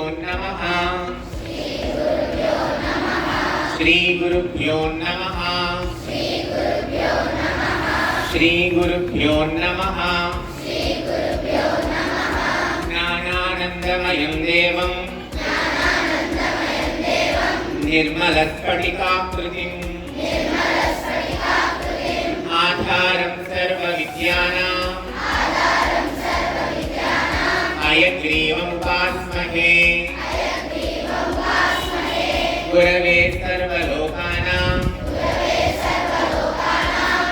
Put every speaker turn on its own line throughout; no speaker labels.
नमः श्री गुरुभ्यो नमः श्री गुरुभ्यो नमः ज्ञानानन्दमयं देवं निर्मलस्फटिकाकृतिम् आधारं सर्वविद्यानां हयग्रीवमुपास्महे गुरवे सर्वलोकानां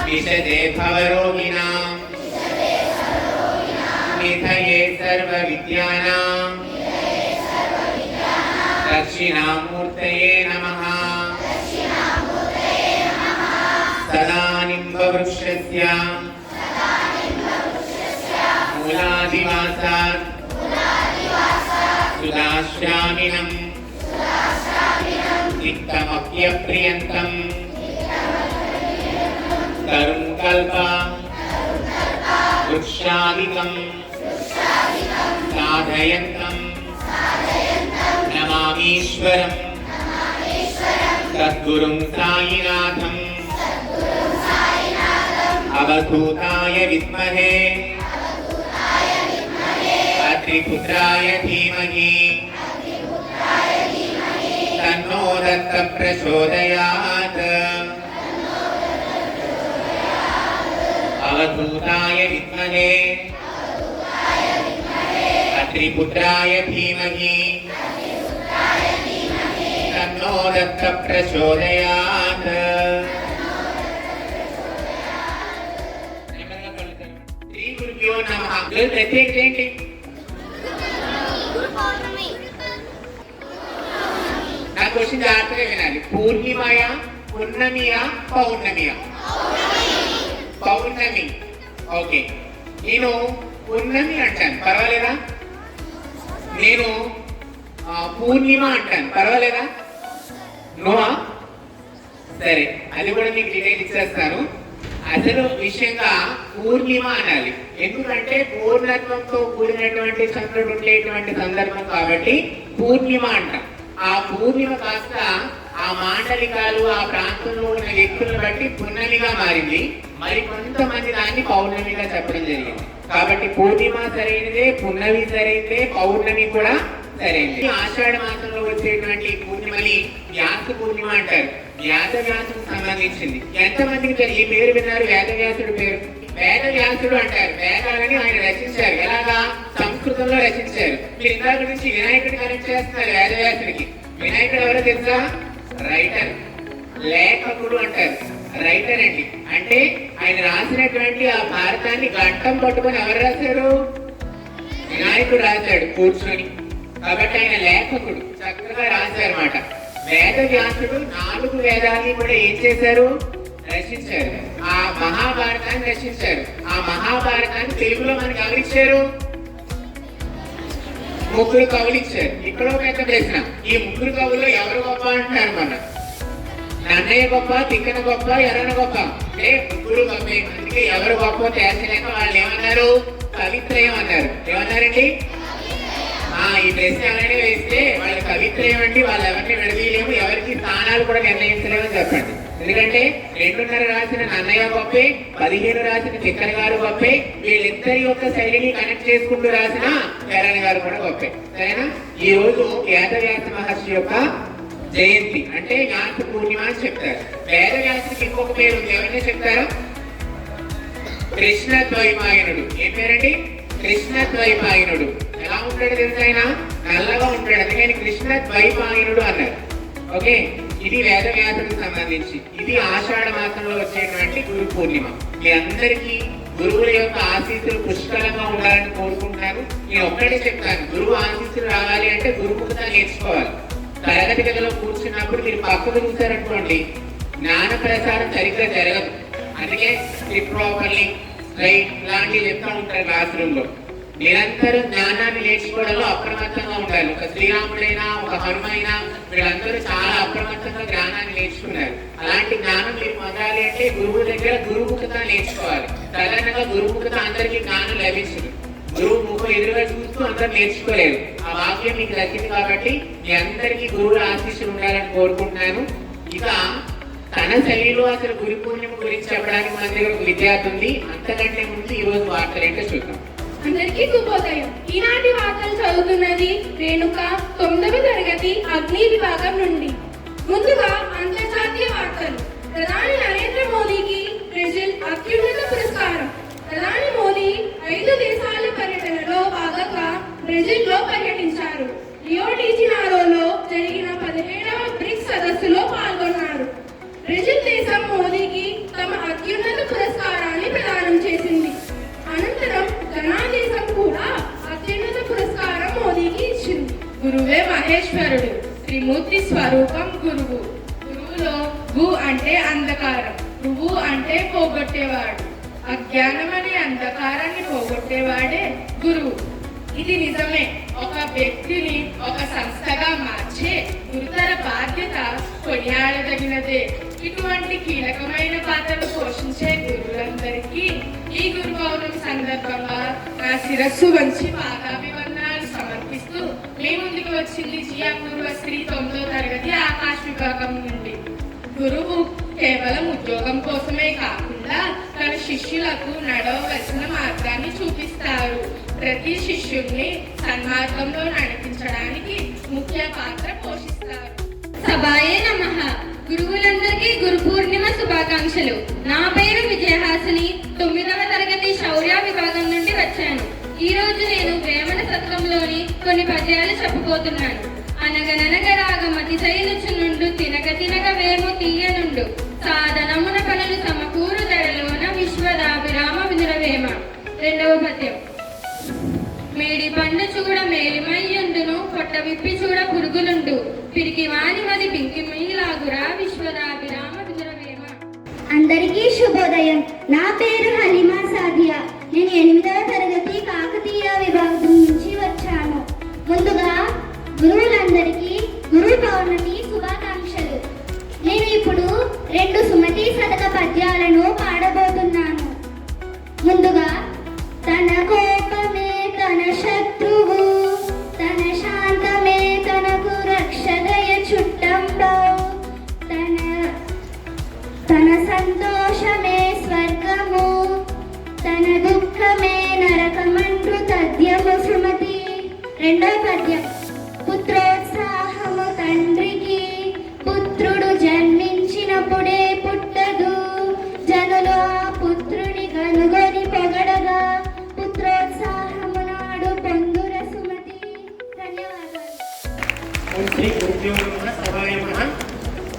विशदे भवरोगिणां निधये सर्वविद्यानां दक्षिणामूर्तये नमः सदा निम्बवृक्षस्य मूलादिवासात् सुदाश्यामिनं तिक्तमप्यप्रियन्तं तरुं कल्पा वृक्षादिकं साधयन्तं नमामीश्वरं सद्गुरुं साईनाथम् अवधूताय विद्महे अत्रिपुत्राय धीमहि तन्नो दत्तः प्रचोदयात् अवधूताय विद्महे अत्रिपुत्राय धीमहि तन्नो दत्तः प्रचोदयात् श्री गुरुभ्यो नमः प्रत्येक ఏంటి నా క్వశ్చన్ జాగ్రత్తగా వినాలి. పూర్ణిమయా పున్నమియా పౌర్ణమియా? పౌర్ణమి. ఓకే, నేను పున్నమి అంటాను, పర్వాలేదా? నేను పూర్ణిమ అంటాను, పర్వాలేదా? నోవా? సరే, అది కూడా మీకు డీటెయిల్ ఇచ్చేస్తాను. అసలు విషయంగా పూర్ణిమ అనాలి, ఎందుకంటే పూర్ణత్వంతో కూడినటువంటి చంద్రుడు ఉండేటువంటి సందర్భం కాబట్టి పూర్ణిమ అంటాం. ఆ పూర్ణిమ కాస్త ఆ మాండలికాలు ఆ ప్రాంతంలో ఉన్న వ్యక్తులను బట్టి పున్నమిగా మారింది. మరి కొంతమంది దాన్ని పౌర్ణమిగా చెప్పడం జరిగింది. కాబట్టి పూర్ణిమ సరైనదే, పున్నమి సరైనదే, పౌర్ణమి కూడా సరైనది. ఆషాఢ మాసంలో వచ్చేటువంటి పూర్ణిమని వ్యాస పూర్ణిమ అంటారు. వ్యాసవ్యాసుకు సంబంధించింది. ఎంతమందికి ఈ పేరు విన్నారు? వేదవ్యాసుడు పేరు. వేదవ్యాసుడు అంటారు. వేదాలని ఆయన రచించారు. ఎలాగా? సంస్కృతంలో రచించారు. మీరు ఇందాక నుంచి వినాయకుడి కనెక్ట్ చేస్తున్నారు వేదవ్యాసుడికి. వినాయకుడు ఎవరో తెలుసా? రైటర్, లేఖకుడు అంటారు. రైటర్ అండి. అంటే ఆయన రాసినటువంటి ఆ భారతాన్ని గంటం పట్టుకొని ఎవరు రాశారు? వినాయకుడు రాశాడు కూర్చొని. కాబట్టి ఆయన లేఖకుడు, చక్కగా రాశారన్నమాట. వేదవ్యాసుడు 4 వేదాన్ని కూడా ఏం చేశారు? రచించారు. ఆ మహాభారతాన్ని రచించారు. ఆ మహాభారతాన్ని తెలుగులో మనకి ఎవరిచ్చారు? 3 కవులు ఇచ్చారు. ఇక్కడ ఒక పెద్ద ప్రశ్న, ఈ 3 కవుల్లో ఎవరు గొప్ప అంటున్నారు? మన నన్నయ్య గొప్ప, తిక్కన గొప్ప, ఎర్రన గొప్ప? అంటే 3 గొప్పే. అందుకే ఎవరు గొప్ప తేల్చలేక వాళ్ళు ఏమన్నారు? కవిత్రయం అన్నారు. ఏమన్నారండి? ఈ ప్రశ్న ఎవరైనా వేస్తే వాళ్ళ కవిత్రయం అంటే వాళ్ళు ఎవరిని విడదీయలేము, ఎవరికి స్థానాలు కూడా నిర్ణయించలేమని చెప్పండి. ఎందుకంటే 2.5 రాసిన నన్నయ్య గొప్పే, 15 రాసిన తిక్కన గారు గొప్పే, వీళ్ళిద్దరి యొక్క శైలిని కనెక్ట్ చేసుకుంటూ రాసిన ఎర్రన గారు కూడా గొప్పే. సరేనా? ఈ రోజు వేదవ్యాస మహర్షి యొక్క జయంతి, అంటే వ్యాస పూర్ణిమ అని చెప్తారు. వేదవ్యాసుడికి ఇంకొక పేరు ఉంది, ఎవరైనా చెప్తారా? కృష్ణ ద్వైపాయనుడు. ఏం పేరండి? కృష్ణ ద్వైపాయనుడు. ఎలా ఉంటాడు తెలుసు? ఆయన నల్లగా ఉంటాడు, అందుకని కృష్ణ ద్వైపాయనుడు అన్నారు. ఓకే, ఇది వేదవ్యాసుడికి సంబంధించి. ఇది ఆషాఢ మాసంలో వచ్చేటువంటి గురు పూర్ణిమ. మీ అందరికీ గురువుల యొక్క ఆశీస్సులు పుష్కలంగా ఉండాలని కోరుకుంటున్నాను. నేను ఒక్కడే చెప్తాను, గురువు ఆశీస్సులు రావాలి అంటే గురుముఖత నేర్చుకోవాలి. తరగతి గదిలో కూర్చున్నప్పుడు మీరు పక్కకు చూసారనుకోండి, జ్ఞాన ప్రసారం సరిగ్గా జరగదు. అందుకే స్లిప్ ప్రాపర్లీ, రైట్ ఇలాంటివి చెప్తా ఉంటారు క్లాస్ రూమ్ లో. నిరంతరం జ్ఞానాన్ని నేర్చుకోవడంలో అప్రమత్తంగా ఉండాలి. ఒక శ్రీరాముడైనా, ఒక హనుమైనా, వీళ్ళందరూ చాలా అప్రమత్తంగా జ్ఞానాన్ని నేర్చుకున్నారు. అలాంటి జ్ఞానం మీరు పొందాలి అంటే గురువు దగ్గర గురుముఖత నేర్చుకోవాలి. సాధారణంగా గురుముఖత అందరికీ జ్ఞానం లభించదు. గురువు ముఖం ఎదురుగా చూస్తూ అందరు నేర్చుకోలేరు. ఆ వాక్యం మీకు దక్కింది కాబట్టి మీ అందరికీ గురువుల ఆశీస్సులు ఉండాలని కోరుకుంటున్నాను. ఇక తన శైలిలో అసలు గురు పూర్ణిమ గురించి చెప్పడానికి మన దగ్గర ఒక విద్యార్థి ఉంది. అంతకంటే ముందు ఈ రోజు వార్తలు ఏంటో చూద్దాం.
అందరికీ శుభోదయం. ఈనాటి వార్తలు చదువుతున్నది రేణుక, 9వ తరగతి అగ్ని విభాగం నుండి. ముందుగా అంతర్జాతీయ వార్తలు. ప్రధాని నరేంద్ర మోదీకి బ్రెజిల్ అత్యున్నత పురస్కారం. ప్రధాని మోదీ 5 దేశాల పర్యటనలో భాగంగా బ్రెజిల్లో పర్యటించారు. రియో డి జనీరోలో జరిగిన 17వ బ్రిక్స్ సదస్సులో పాల్గొన్నారు. బ్రెజిల్ దేశం మోదీకి తమ అత్యున్నత పురస్కారాన్ని ప్రదానం చేసింది. అనంతరం ఘనా దేశం కూడా అత్యున్నత పురస్కారం మోదీకి ఇచ్చింది.
గురువే మహేశ్వరుడు, త్రిమూర్తి స్వరూపం గురువు. గురువులో గు అంటే అంధకారం, రువు అంటే పోగొట్టేవాడు. అజ్ఞానం అనే అంధకారాన్ని పోగొట్టేవాడే గురువు. ఇది నిజమే. ఒక వ్యక్తిని ఒక సంస్థగా మార్చే గురుతర బాధ్యత కొనియాడదగినదే. ఇటువంటి కీలకమైన పాత్రలు పోషించే గురువులందరికీ ఈ గురు పౌర్ణమి సందర్భంగా నా శిరస్సు వంచి పాదాభివందనాలు సమర్పిస్తూ మీ ముందుకు వచ్చింది జియా పూర్వశ్రీ 9వ తరగతి ఆకాశ విభాగం నుండి. గురువు కేవలం ఉద్యోగం కోసమే కాకుండా తన శిష్యులకు నడవవలసిన మార్గాన్ని చూపిస్తారు. ప్రతి శిష్యుడిని సన్మార్గంలో నడిపించడానికి ముఖ్య పాత్ర పోషిస్తారు.
సభాయే నమః. గురువులందరికీ గురు పూర్ణిమ శుభాకాంక్షలు. నా పేరు విజయహాసిని, 9వ తరగతి శౌర్య విభాగం నుండి వచ్చాను. ఈ రోజు నేను వేమన శతకంలోని కొన్ని పద్యాలు చెప్పబోతున్నాను. అనగననగ రాగమతి శైలుచునుండు, తినగ తినగ వేము తీయనుండు, సాధనమున పనులు సమకూరు ధరలోన విశ్వదాభిరామ వినురవేమ. 2వ పద్యం. మేడి పండు చూడ మేలిమయ్యుండును, పొట్ట విప్పి చూడ పురుగులుండు, పిరికి వాని మది పింకి మీలాగురా విశ్వదాభిరామ వినురవేమ.
అందరికీ శుభోదయం. నా పేరు హలీమా సాదియా. నేను 8వ తరగతి కాకతీయ విభాగం నుంచి వచ్చాను. ముందుగా గురువులందరికీ గురు పౌర్ణమి శుభాకాంక్షలు. నేను ఇప్పుడు 2 సుమతి శతక పద్యాలను పాడబోతున్నాను. ముందుగా తన కోపమే తన శత్రువు, తన శాంతమే తనకు రక్షదయ చుట్టంలో, తన సంతోషమే స్వర్గము, తన దుఃఖమే నరకమంటు తద్యము సుమతి. 2వ పద్యం. పుత్రోత్సాహము తండ్రికి, పుత్రుడు జన్మించినప్పుడే పుట్టదు, జనులు ఆ పుత్రుని కనుగొని పొగడగా, పుత్రోత్సాహము నాడు పొందుర సుమతి. ధన్యవాదాలు.
శ్రీ గురుభ్యో నమః. సభాయ నమః.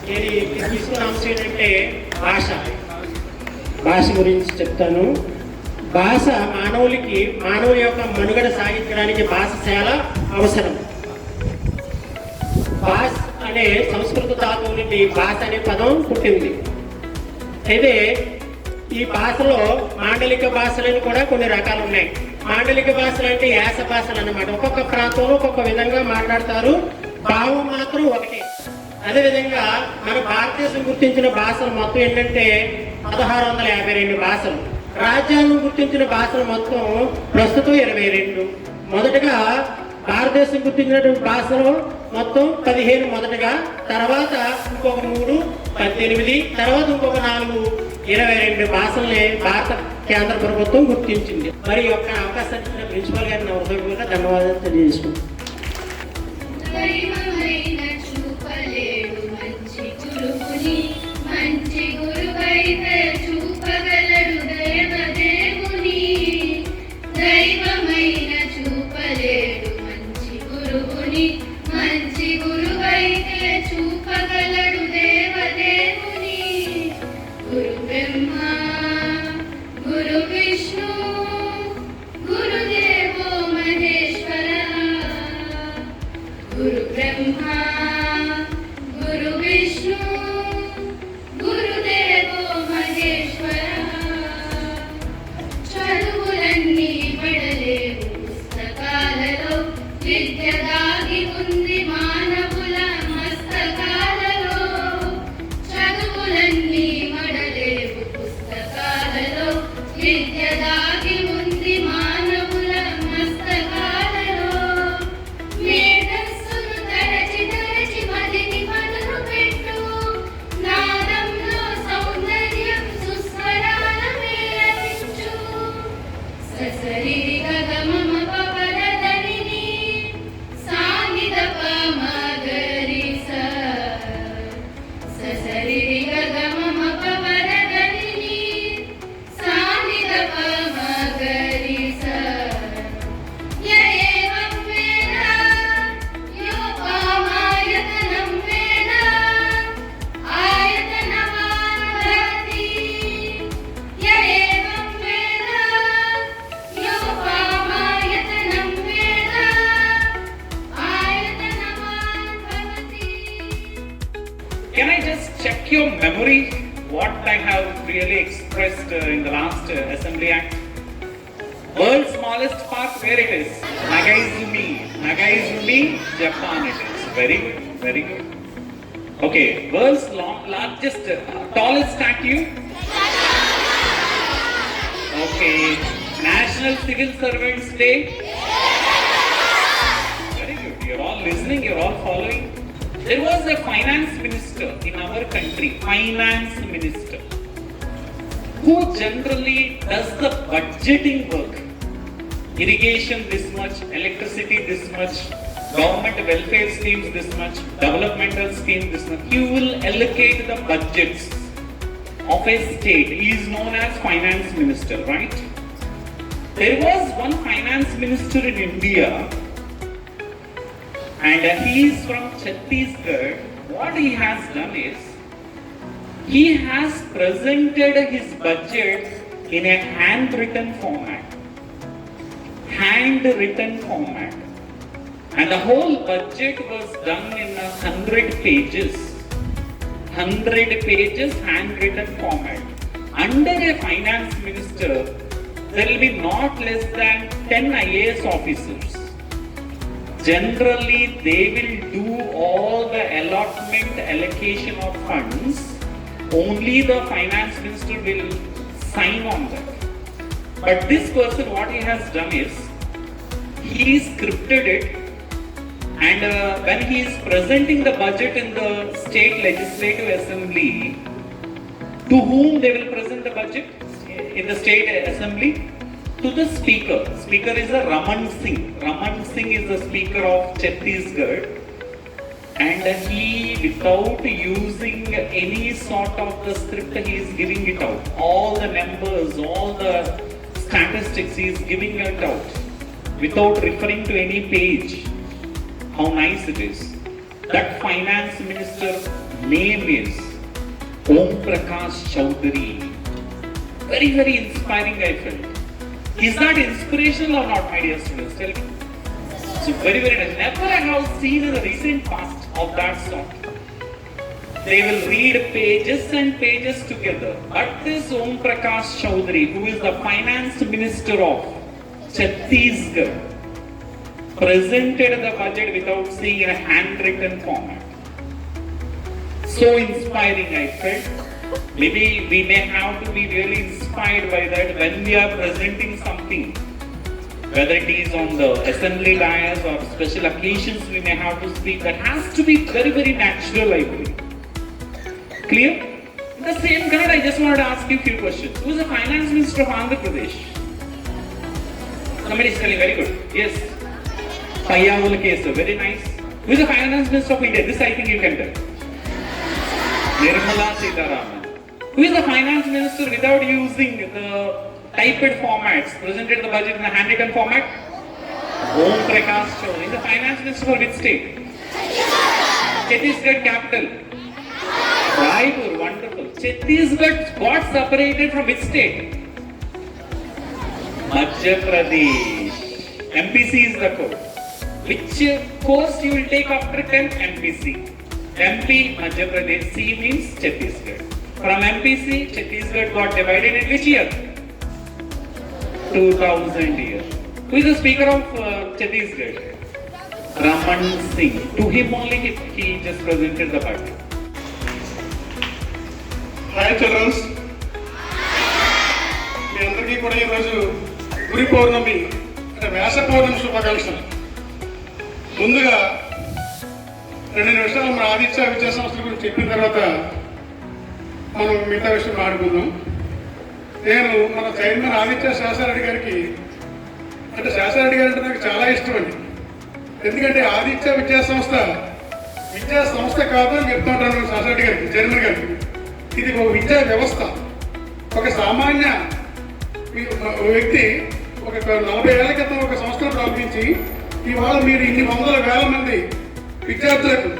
నేను తీసుకున్న అంశం ఏంటంటే భాష గురించి చెప్తాను. భాష మానవుల యొక్క మనుగడ సాగించడానికి భాష చాలా అవసరం. భాష అనే సంస్కృత ధాతువు నుండి భాష అనే పదం పుట్టింది. అయితే ఈ భాషలో మాండలిక భాషలని కూడా కొన్ని రకాలు ఉన్నాయి. మాండలిక భాషలు అంటే యాస భాషలు అన్నమాట. ఒక్కొక్క ప్రాంతంలో ఒక్కొక్క విధంగా మాట్లాడతారు, భావం మాత్రం ఒకటే. అదేవిధంగా మన భారతదేశం గుర్తించిన భాషలు మొత్తం ఏంటంటే 1652 భాషలు. రాజ్యాంగం గుర్తించిన భాషలు మొత్తం ప్రస్తుతం 22. మొదటగా భారతదేశం గుర్తించినటువంటి భాషలు మొత్తం 15 మొదటగా, తర్వాత ఇంకొక 3 18, తర్వాత ఇంకొక 4 22 భాషల్ని భారత కేంద్ర ప్రభుత్వం గుర్తించింది. మరి యొక్క అవకాశాన్ని ఇచ్చిన ప్రిన్సిపల్ గారిని హృదయపూర్వకంగా ధన్యవాదాలు తెలియజేసుకుంటాం.
మంచి గురువైతే చూపగలడు దేవదేవుని, దైవమైన చూపలేడు మంచి గురువుని, మంచి గురువైతే చూపగలడు దేవదేవుని. గురు బ్రహ్మ గురు విష్ణు గురుదేవో మహేశ్వర. గురు బ్రహ్మ గురు విష్ణు గురుదేవో మహేశ్వర. చదువులన్నీ పడలేవు పుస్తకాలలో, విద్య దాగి ఉంది మానవుల మస్తకాలలో. చదువులన్నీ పడలేవు పుస్తకాలలో, విద్య దాగి ఉంది మానవుల
Can I just check your memory? What I have really expressed in the last Assembly Act? World's smallest park, where it is? Nagaizumi, Japan it is. Very good, very good. Okay, world's largest, tallest statue? Okay, National Civil Servants Day? Very good, you're all listening, you're all following. There was a finance minister in our country, finance minister, who generally does the budgeting work. Irrigation this much, electricity this much, government welfare schemes this much, developmental schemes this much. He will allocate the budgets of a state. He is known as finance minister, right? There was one finance minister in India, and he is from Chhattisgarh. What he has done is, he has presented his budget in a handwritten format. And the whole budget was done in 100 pages. 100 pages handwritten format. Under a finance minister, there will be not less than 10 IAS officers. Generally, they will do all the allotment, allocation of funds. Only the finance minister will sign on that. But this person, what he has done is, he scripted it, and when he is presenting the budget in the state legislative assembly, to whom they will present the budget in the state assembly? To the speaker. Speaker is a Raman Singh. Raman Singh is the speaker of Chhattisgarh, and he, without using any sort of the script, he is giving it out. All the numbers, all the statistics, he is giving it out without referring to any page. How nice it is. That finance minister name is Om Prakash Chowdhury. Very, very inspiring, I felt. Is that inspirational or not, my dear students? Tell me. So very, very nice. Never I have seen in the recent past of that sort. They will read pages and pages together. But this Om Prakash Chowdhury, who is the finance minister of Chhattisgarh, presented the budget without seeing a handwritten format. So inspiring, I felt. Maybe we may have to be really inspired by that when we are presenting something. Whether it is on the assembly dais or special occasions we may have to speak, that has to be very, very natural, I believe. Clear? In the same kind, I just wanted to ask you a few questions. Who is the finance minister of Andhra Pradesh? Somebody is telling, very good. Yes. Payyavul Kesu, very nice. Who is the finance minister of India? This I think you can tell. Nirmala Sitharaman. Who is the finance minister without using the typed formats, presented the budget in a handwritten format? Om Prakash Chowdhury. Is the finance minister for which state? Chhattisgarh capital. Raipur, wonderful. Chhattisgarh got separated from which state? Madhya Pradesh. MPC is the code. Which course you will take after 10th? MPC. MP, Madhya Pradesh. C means Chhattisgarh. From MPC, Chhattisgarh got divided in which year? 2000 year. Who is the speaker of Chhattisgarh? Raman Singh. To him only he just presented the budget.
Hi children. మీ అందరికీ కూడా ఈరోజు గురి పౌర్ణమి అంటే వ్యాస పౌర్ణమి శుభాకాంక్షలు. ముందుగా 2 నిమిషాలు మన ఆదిత్య విద్యా సంస్థల గురించి చెప్పిన తర్వాత మనం మిగతా విషయం మాట్లాడుకుందాం. నేను మన చైర్మన్ ఆదిత్య శాసారెడ్డి గారికి, అంటే శాసారెడ్డి గారు అంటే నాకు చాలా ఇష్టం అండి. ఎందుకంటే ఆదిత్య విద్యా సంస్థ కాదు అని చెప్తూ ఉంటాను శాసారెడ్డి గారికి, చైర్మన్ గారికి. ఇది ఒక విద్యా వ్యవస్థ. ఒక సామాన్య వ్యక్తి ఒక 40 ఏళ్ల క్రితం ఒక సంస్థను ప్రారంభించి ఇవాళ మీరు ఇన్ని వందల వేల మంది విద్యార్థులకు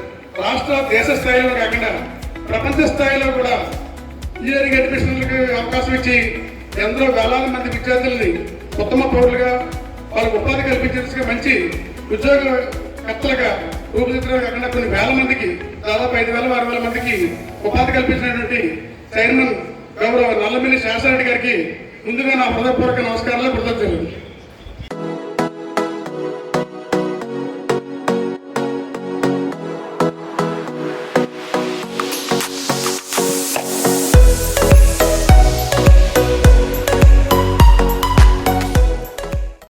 రాష్ట్ర దేశ స్థాయిలో కాకుండా ప్రపంచ స్థాయిలో కూడా ఇంజనీరింగ్ అడ్మిషన్లకు అవకాశం ఇచ్చి ఎందరో వేలాది మంది విద్యార్థుల్ని ఉత్తమ పౌరులుగా వాళ్ళకు ఉపాధి కల్పించేందుకు మంచి ఉద్యోగకర్తలుగా రూపుదిద్దడమే కాకుండా కొన్ని వేల మందికి దాదాపు 5,000 6,000 మందికి ఉపాధి కల్పించినటువంటి చైర్మన్ గౌరవ నల్లమిల్లి శాసనరెడ్డి గారికి ముందుగా నా హృదయపూర్వక నమస్కారాలు కృతజ్ఞతలు.